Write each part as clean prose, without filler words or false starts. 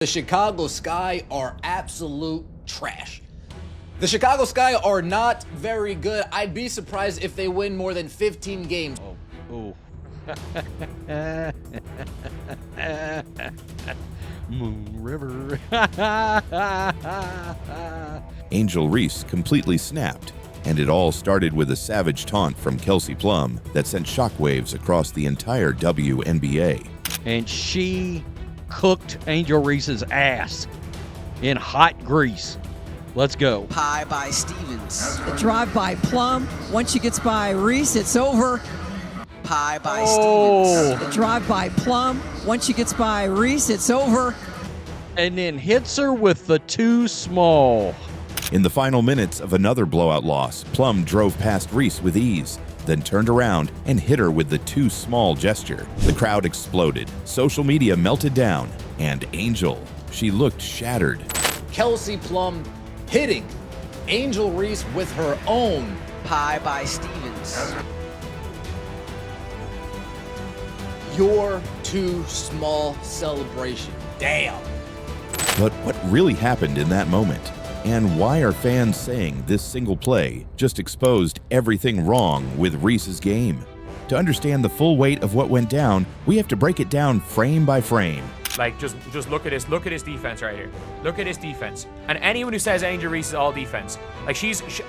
The Chicago Sky are absolute trash. The Chicago Sky are not very good. I'd be surprised if they win more than 15 games. Oh. Moon River. Angel Reese completely snapped, and it all started with a savage taunt from Kelsey Plum that sent shockwaves across the entire WNBA. And she cooked Angel Reese's ass in hot grease. Let's go. Pie by Stevens. The drive by Plum. Once she gets by Reese, it's over. Pie by Oh. Stevens. The drive by Plum. Once she gets by Reese, it's over. And then hits her with the too small. In the final minutes of another blowout loss, Plum drove past Reese with ease, then turned around and hit her with the too small gesture. The crowd exploded, social media melted down, and Angel, she looked shattered. Kelsey Plum hitting Angel Reese with her own Pie by Stevens. "You're too small" celebration. Damn. But what really happened in that moment? And why are fans saying this single play just exposed everything wrong with Reese's game? To understand the full weight of what went down, we have to break it down frame by frame. Like, just look at this. Look at his defense right here. Look at his defense. And anyone who says Angel Reese is all defense, like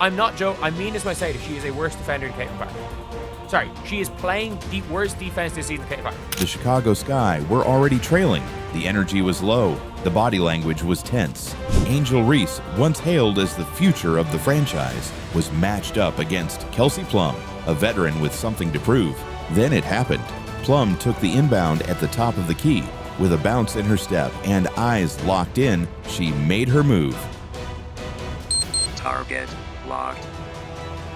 I'm not joking. I mean this when I say that she is a worse defender than Caitlin Clark. Sorry, she is playing the worst defense this season than Caitlin Clark. The Chicago Sky were already trailing. The energy was low. The body language was tense. Angel Reese, once hailed as the future of the franchise, was matched up against Kelsey Plum, a veteran with something to prove. Then it happened. Plum took the inbound at the top of the key. With a bounce in her step and eyes locked in, she made her move. Target locked.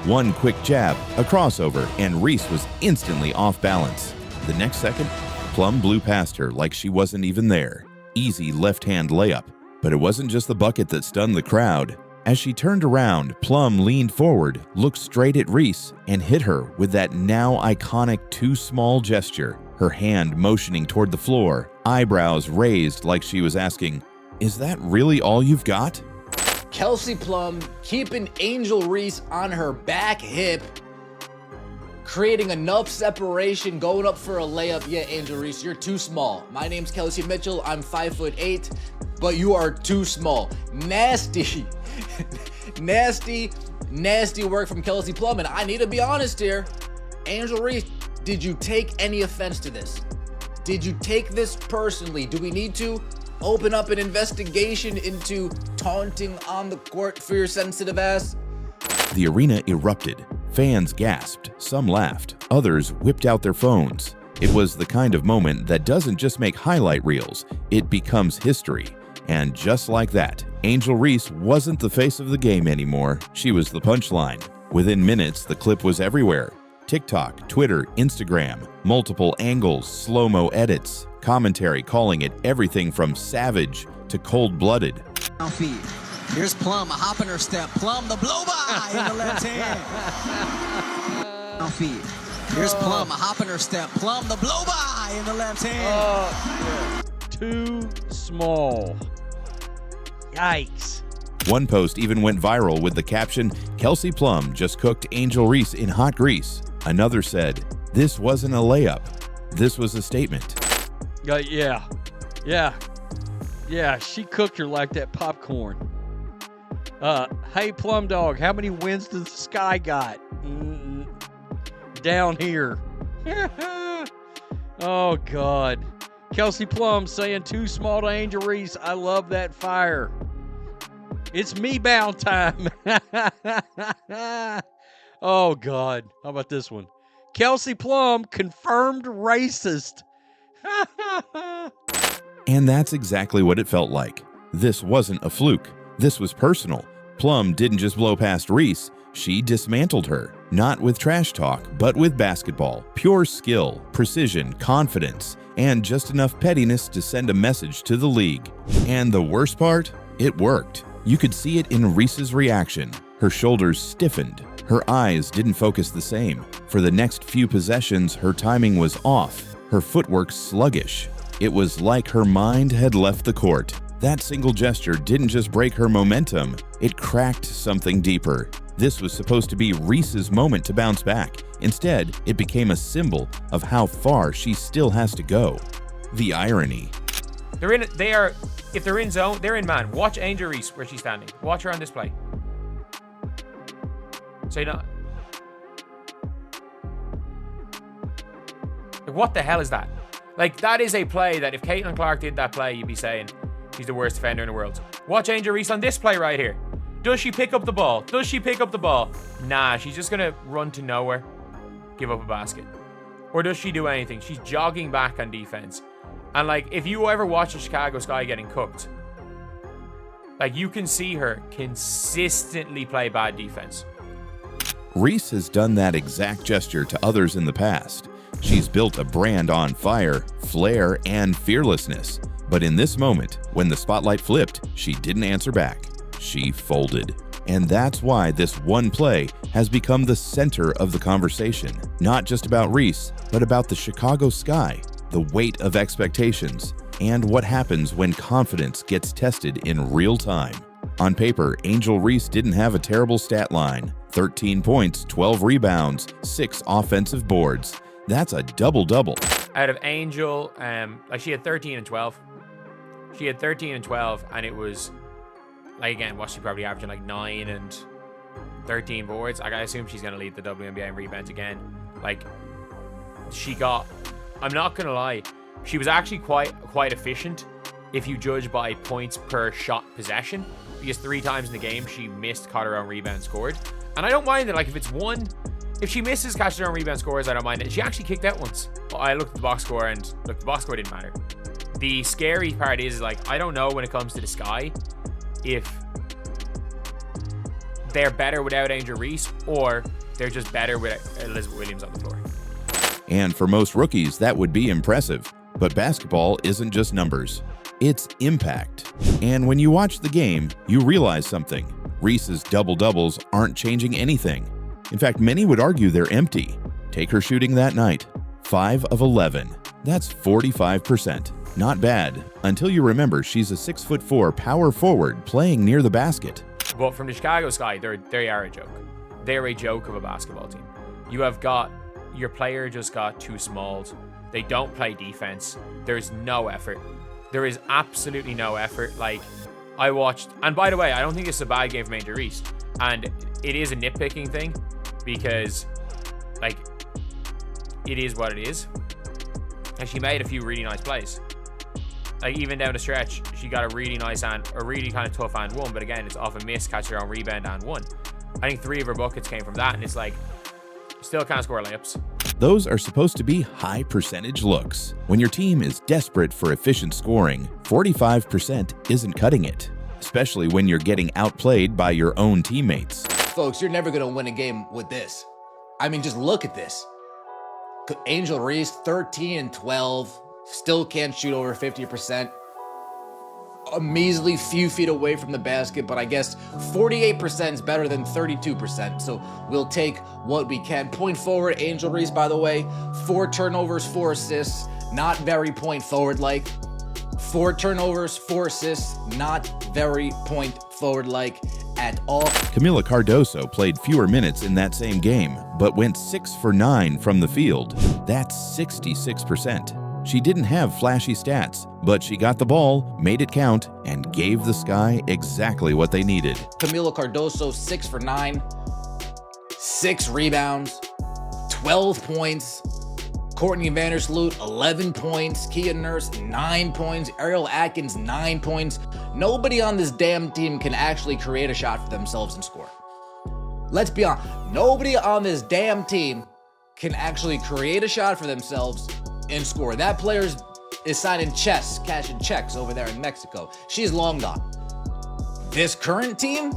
One quick jab, a crossover, and Reese was instantly off balance. The next second, Plum blew past her like she wasn't even there. Easy left-hand layup. But it wasn't just the bucket that stunned the crowd. As she turned around, Plum leaned forward, looked straight at Reese, and hit her with that now iconic too small gesture, her hand motioning toward the floor, eyebrows raised like she was asking, "Is that really all you've got?" Kelsey Plum keeping Angel Reese on her back hip, creating enough separation, going up for a layup. Yeah, Angel Reese, you're too small. My name's Kelsey Mitchell. I'm 5'8", but you are too small. Nasty, nasty work from Kelsey Plum. And I need to be honest here. Angel Reese, did you take any offense to this? Did you take this personally? Do we need to open up an investigation into taunting on the court for your sensitive ass? The arena erupted. Fans gasped, some laughed, others whipped out their phones. It was the kind of moment that doesn't just make highlight reels, it becomes history. And just like that, Angel Reese wasn't the face of the game anymore, she was the punchline. Within minutes, the clip was everywhere. TikTok, Twitter, Instagram, multiple angles, slow-mo edits, commentary calling it everything from savage to cold-blooded. Feet. Here's Plum, a hop in her step. Plum, the blow by in the left hand. Feet. Here's Plum, a hop in her step. Plum, the blow by in the left hand. Too small. Yikes. One post even went viral with the caption, "Kelsey Plum just cooked Angel Reese in hot grease." Another said, "This wasn't a layup. This was a statement." Yeah, she cooked her like that popcorn. Hey, Plum Dog, how many wins does the Sky got? Down here. Oh, God. Kelsey Plum saying too small to Angel Reese. I love that fire. It's me bound time. Oh, God. How about this one? Kelsey Plum, confirmed racist. And that's exactly what it felt like. This wasn't a fluke. This was personal. Plum didn't just blow past Reese, she dismantled her. Not with trash talk, but with basketball. Pure skill, precision, confidence, and just enough pettiness to send a message to the league. And the worst part? It worked. You could see it in Reese's reaction. Her shoulders stiffened. Her eyes didn't focus the same. For the next few possessions, her timing was off. Her footwork sluggish. It was like her mind had left the court. That single gesture didn't just break her momentum, it cracked something deeper. This was supposed to be Reese's moment to bounce back. Instead, it became a symbol of how far she still has to go. The irony. If they're in zone, they're in man. Watch Angel Reese where she's standing. Watch her on this play. Say not. Like, what the hell is that? Like, that is a play that if Caitlin Clark did that play, you'd be saying she's the worst defender in the world. Watch Angel Reese on this play right here. Does she pick up the ball? Does she pick up the ball? Nah, she's just gonna run to nowhere, give up a basket. Or does she do anything? She's jogging back on defense. And like, if you ever watch the Chicago Sky getting cooked, like, you can see her consistently play bad defense. Reese has done that exact gesture to others in the past. She's built a brand on fire, flair, and fearlessness. But in this moment, when the spotlight flipped, she didn't answer back. She folded. And that's why this one play has become the center of the conversation. Not just about Reese, but about the Chicago Sky, the weight of expectations, and what happens when confidence gets tested in real time. On paper, Angel Reese didn't have a terrible stat line. 13 points, 12 rebounds, 6 offensive boards. That's a double-double. Out of Angel, like, she had 13 and 12. She had 13 and 12, and it was, like, again, what she probably averaging, like 9 and 13 boards. Like, I assume she's going to lead the WNBA in rebounds again. Like, she got, I'm not going to lie, she was actually quite efficient if you judge by points per shot possession, because 3 times in the game she missed, caught her own rebound, scored. And I don't mind it. Like, if she misses, catches her own rebound, scores, I don't mind it. She actually kicked out once. Well, I looked at the box score, and look, the box score didn't matter. The scary part is, like, I don't know when it comes to the Sky if they're better without Angel Reese or they're just better with Elizabeth Williams on the floor. And for most rookies, that would be impressive. But basketball isn't just numbers. It's impact. And when you watch the game, you realize something. Reese's double-doubles aren't changing anything. In fact, many would argue they're empty. Take her shooting that night. 5 of 11. That's 45%. Not bad, until you remember she's a 6'4" power forward playing near the basket. But from the Chicago Sky, they are a joke. They're a joke of a basketball team. You have got, your player just got too small. They don't play defense. There's no effort. There is absolutely no effort. Like, I watched, and by the way, I don't think it's a bad game from Angel Reese. And it is a nitpicking thing because, like, it is what it is. And she made a few really nice plays. Like, even down the stretch, she got a really nice and a really kind of tough and one, but again, it's off a miss, catch her own rebound and one. I think 3 of her buckets came from that, and it's like, still can't score layups. Those are supposed to be high percentage looks. When your team is desperate for efficient scoring, 45% isn't cutting it, especially when you're getting outplayed by your own teammates. Folks, you're never going to win a game with this. I mean, just look at this. Angel Reese, 13 and 12, still can't shoot over 50%. A measly few feet away from the basket, but I guess 48% is better than 32%. So we'll take what we can. Point forward, Angel Reese, by the way, 4 turnovers, 4 assists. Not very point forward like. 4 turnovers, 4 assists. Not very point forward like at all. Camila Cardoso played fewer minutes in that same game, but went 6 for 9 from the field. That's 66%. She didn't have flashy stats, but she got the ball, made it count, and gave the Sky exactly what they needed. Camila Cardoso, 6 for 9, 6 rebounds, 12 points. Courtney Vandersloot, 11 points. Kia Nurse, 9 points. Ariel Atkins, 9 points. Nobody on this damn team can actually create a shot for themselves and score. Let's be honest. Nobody on this damn team can actually create a shot for themselves and score. That player is signing checks, cashing checks over there in Mexico. She's long gone. This current team,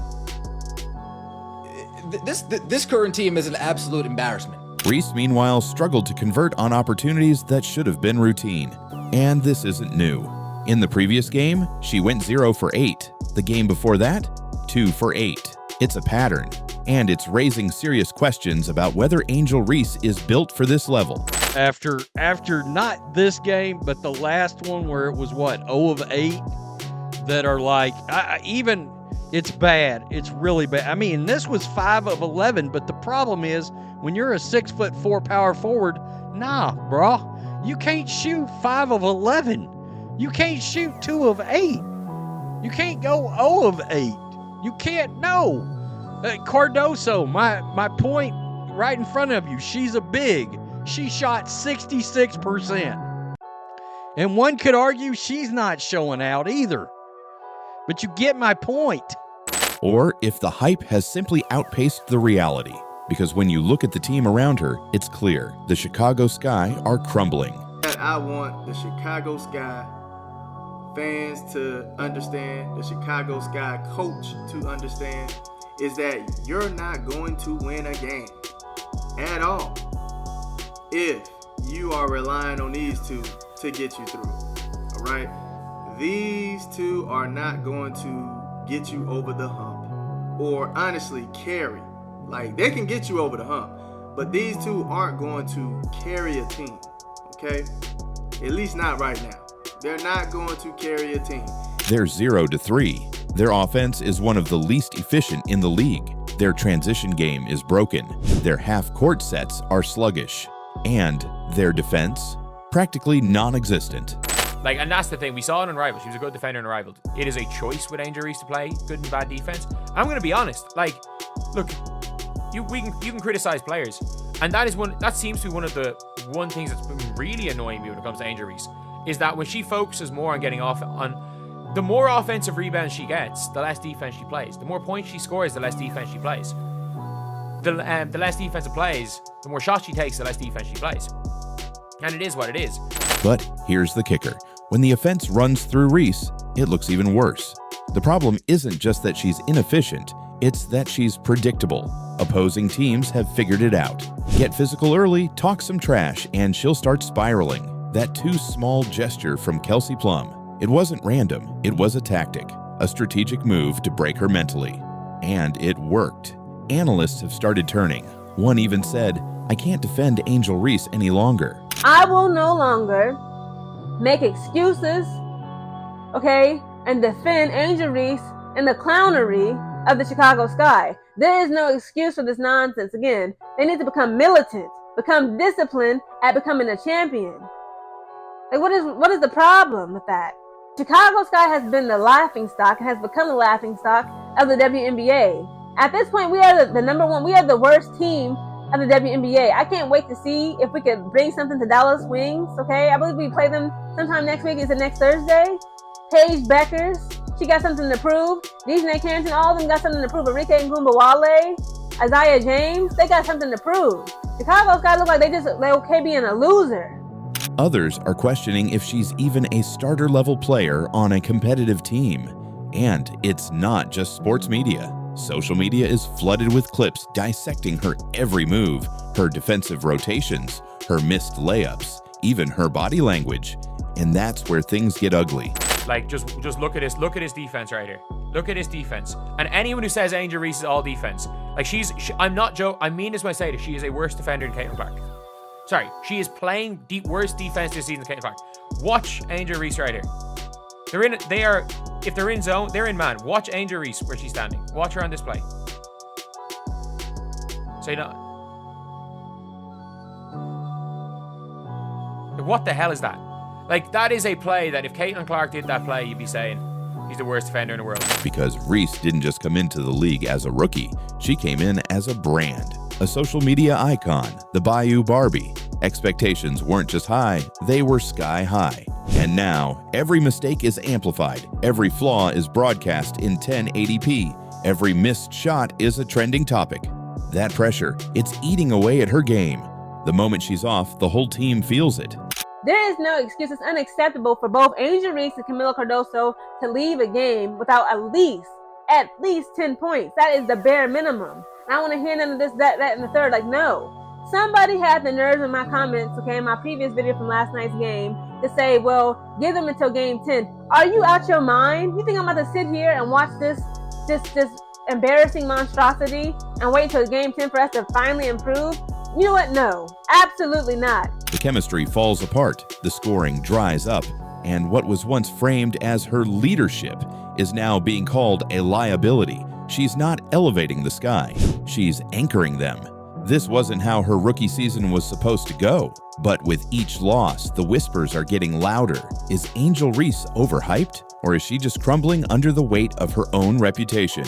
this current team is an absolute embarrassment. Reese, meanwhile, struggled to convert on opportunities that should have been routine. And this isn't new. In the previous game, she went 0 for 8. The game before that, 2 for 8. It's a pattern, and it's raising serious questions about whether Angel Reese is built for this level. After not this game, but the last one where it was what, 0 of 8, that are like, it's bad. It's really bad. I mean, this was 5 of 11, but the problem is when you're a 6'4" power forward, nah, bro, you can't shoot 5 of 11. You can't shoot 2 of 8. You can't go 0 of 8. You can't, no. Cardoso, my point right in front of you, she's a big. She shot 66%. And one could argue she's not showing out either. But you get my point. Or if the hype has simply outpaced the reality. Because when you look at the team around her, it's clear the Chicago Sky are crumbling. I want the Chicago Sky fans to understand, the Chicago Sky coach to understand, is that you're not going to win a game at all if you are relying on these two to get you through. All right? These two are not going to get you over the hump or honestly carry. Like, they can get you over the hump, but these two aren't going to carry a team, okay? At least not right now. They're not going to carry a team. They're 0-3. Their offense is one of the least efficient in the league. Their transition game is broken. Their half-court sets are sluggish. And their defense, practically non-existent. Like, and that's the thing. We saw it in Rivals. She was a good defender in Rivals. It is a choice with Angel Reese to play good and bad defense. I'm going to be honest. Like, look, you can criticize players, and that seems to be one things that's been really annoying me when it comes to Angel Reese, is that when she focuses more on getting off on the more offensive rebounds she gets, the less defense she plays. The more points she scores, the less defense she plays. The less defensive plays, the more shots she takes, the less defense she plays. And it is what it is. But here's the kicker. When the offense runs through Reese, it looks even worse. The problem isn't just that she's inefficient, it's that she's predictable. Opposing teams have figured it out. Get physical early, talk some trash, and she'll start spiraling. That too small gesture from Kelsey Plum. It wasn't random, it was a tactic, a strategic move to break her mentally. And it worked. Analysts have started turning. One even said, "I can't defend Angel Reese any longer." I will no longer make excuses, okay, and defend Angel Reese and the clownery of the Chicago Sky. There is no excuse for this nonsense. Again, they need to become militant, become disciplined at becoming a champion. Like, what is the problem with that? Chicago Sky has been the laughingstock and has become the laughingstock of the WNBA. At this point, we are the number one. We are the worst team of the WNBA. I can't wait to see if we could bring something to Dallas Wings, okay? I believe we play them sometime next week. Is it next Thursday? Paige Beckers, she got something to prove. Dejanay Carrington, all of them got something to prove. Arike Ngumbawale, Isaiah James, they got something to prove. Chicago's got to look like they're okay being a loser. Others are questioning if she's even a starter-level player on a competitive team. And it's not just sports media. Social media is flooded with clips dissecting her every move, her defensive rotations, her missed layups, even her body language. And that's where things get ugly. Like, just look at this. Look at his defense right here. Look at his defense. And anyone who says Angel Reese is all defense, like, I'm not joking. I mean this when I say this. She is a worse defender than Caitlin Clark. Sorry, she is playing worse defense this season than Caitlin Clark. Watch Angel Reese right here. If they're in zone, they're in man. Watch Angel Reese where she's standing. Watch her on display. Say no. What the hell is that? Like, that is a play that if Caitlin Clark did that play, you'd be saying he's the worst defender in the world. Because Reese didn't just come into the league as a rookie. She came in as a brand, a social media icon, the Bayou Barbie. Expectations weren't just high, they were sky high. And now, every mistake is amplified, every flaw is broadcast in 1080p, every missed shot is a trending topic. That pressure, it's eating away at her game. The moment she's off, the whole team feels it. There is no excuse. It's unacceptable for both Angel Reese and Camila Cardoso to leave a game without at least 10 points. That is the bare minimum. And I want to hear none of this, that, and the third. Like, no. Somebody had the nerves in my comments, okay, in my previous video from last night's game, to say, well, give them until game 10. Are you out your mind? You think I'm about to sit here and watch this embarrassing monstrosity and wait until game 10 for us to finally improve? You know what? No, absolutely not. The chemistry falls apart, the scoring dries up, and what was once framed as her leadership is now being called a liability. She's not elevating the Sky, she's anchoring them. This wasn't how her rookie season was supposed to go, but with each loss, the whispers are getting louder. Is Angel Reese overhyped, or is she just crumbling under the weight of her own reputation?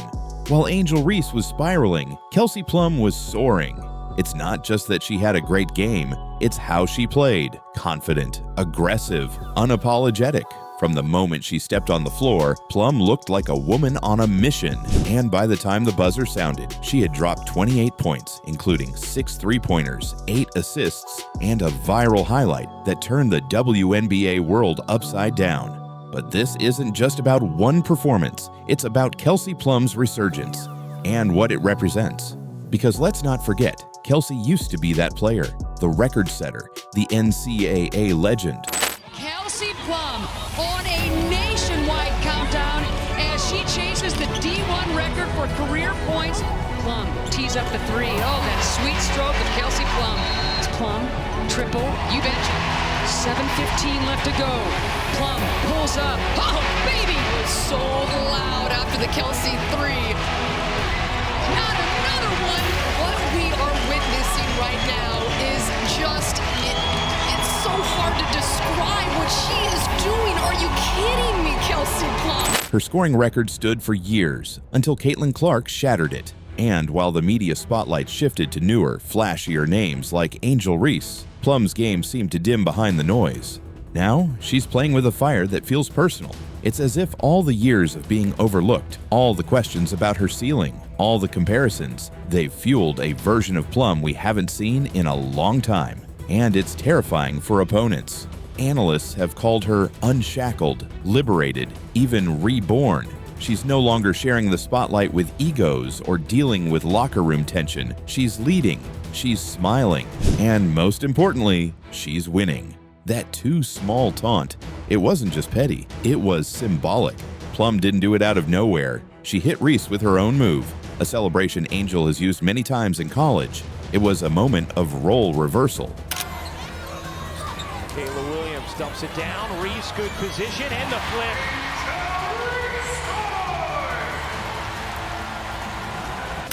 While Angel Reese was spiraling, Kelsey Plum was soaring. It's not just that she had a great game, it's how she played. Confident, aggressive, unapologetic. From the moment she stepped on the floor, Plum looked like a woman on a mission. And by the time the buzzer sounded, she had dropped 28 points, including 6 3-pointers, 8 assists, and a viral highlight that turned the WNBA world upside down. But this isn't just about one performance, it's about Kelsey Plum's resurgence and what it represents. Because let's not forget, Kelsey used to be that player, the record setter, the NCAA legend. Kelsey Plum on a nationwide countdown as she chases the D1 record for career points. Plum tees up the 3. Oh, that sweet stroke of Kelsey Plum. It's Plum, triple, you betcha. 7:15 left to go. Plum pulls up. Oh, baby! It was so loud after the Kelsey 3. Not another one. What we are witnessing right now is just, it's so hard to describe what she is doing. Are you kidding me, Kelsey Plum? Her scoring record stood for years until Caitlin Clark shattered it. And while the media spotlight shifted to newer, flashier names like Angel Reese, Plum's game seemed to dim behind the noise. Now, she's playing with a fire that feels personal. It's as if all the years of being overlooked, all the questions about her ceiling, all the comparisons, they've fueled a version of Plum we haven't seen in a long time. And it's terrifying for opponents. Analysts have called her unshackled, liberated, even reborn. She's no longer sharing the spotlight with egos or dealing with locker room tension. She's leading, she's smiling, and most importantly, she's winning. That too small taunt, it wasn't just petty, it was symbolic. Plum didn't do it out of nowhere. She hit Reese with her own move, a celebration Angel has used many times in college. It was a moment of role reversal. Kayla Williams dumps it down, Reese good position, and the flip.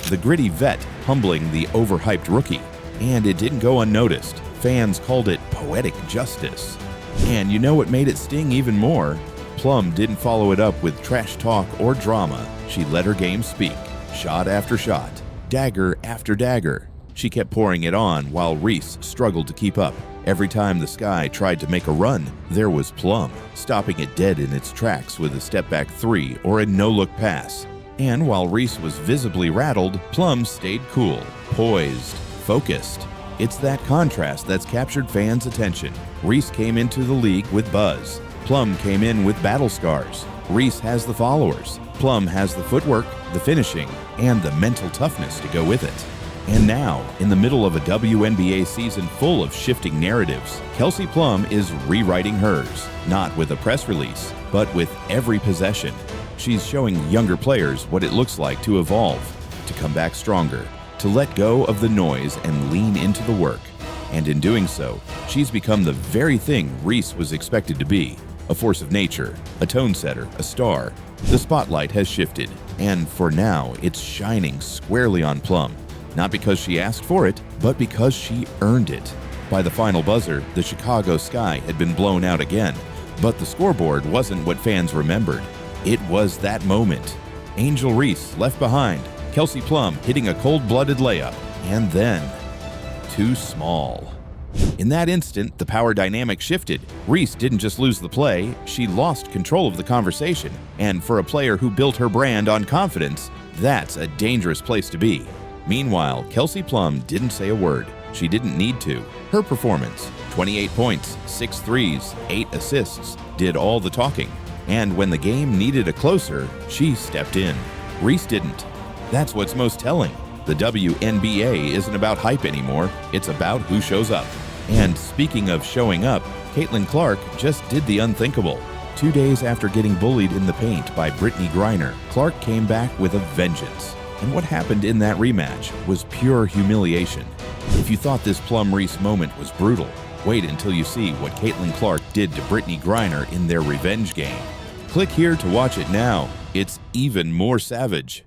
The gritty vet humbling the overhyped rookie. And it didn't go unnoticed. Fans called it poetic justice. And you know what made it sting even more? Plum didn't follow it up with trash talk or drama. She let her game speak, shot after shot, dagger after dagger. She kept pouring it on while Reese struggled to keep up. Every time the Sky tried to make a run, there was Plum, stopping it dead in its tracks with a step-back 3 or a no-look pass. And while Reese was visibly rattled, Plum stayed cool, poised, focused. It's that contrast that's captured fans' attention. Reese came into the league with buzz. Plum came in with battle scars. Reese has the followers. Plum has the footwork, the finishing, and the mental toughness to go with it. And now, in the middle of a WNBA season full of shifting narratives, Kelsey Plum is rewriting hers, not with a press release, but with every possession. She's showing younger players what it looks like to evolve, to come back stronger, to let go of the noise and lean into the work. And in doing so, she's become the very thing Reese was expected to be, a force of nature, a tone setter, a star. The spotlight has shifted, and for now, it's shining squarely on Plum. Not because she asked for it, but because she earned it. By the final buzzer, the Chicago Sky had been blown out again, but the scoreboard wasn't what fans remembered. It was that moment. Angel Reese left behind, Kelsey Plum hitting a cold-blooded layup, and then, too small. In that instant, the power dynamic shifted. Reese didn't just lose the play, she lost control of the conversation. And for a player who built her brand on confidence, that's a dangerous place to be. Meanwhile, Kelsey Plum didn't say a word. She didn't need to. Her performance, 28 points, 6 threes, 8 assists, did all the talking. And when the game needed a closer, she stepped in. Reese didn't. That's what's most telling. The WNBA isn't about hype anymore. It's about who shows up. And speaking of showing up, Caitlin Clark just did the unthinkable. 2 days after getting bullied in the paint by Brittany Griner, Clark came back with a vengeance. And what happened in that rematch was pure humiliation. If you thought this Plum Reese moment was brutal, Wait until you see what Caitlin Clark did to Brittany Griner in their revenge game. Click here to watch it now. It's even more savage.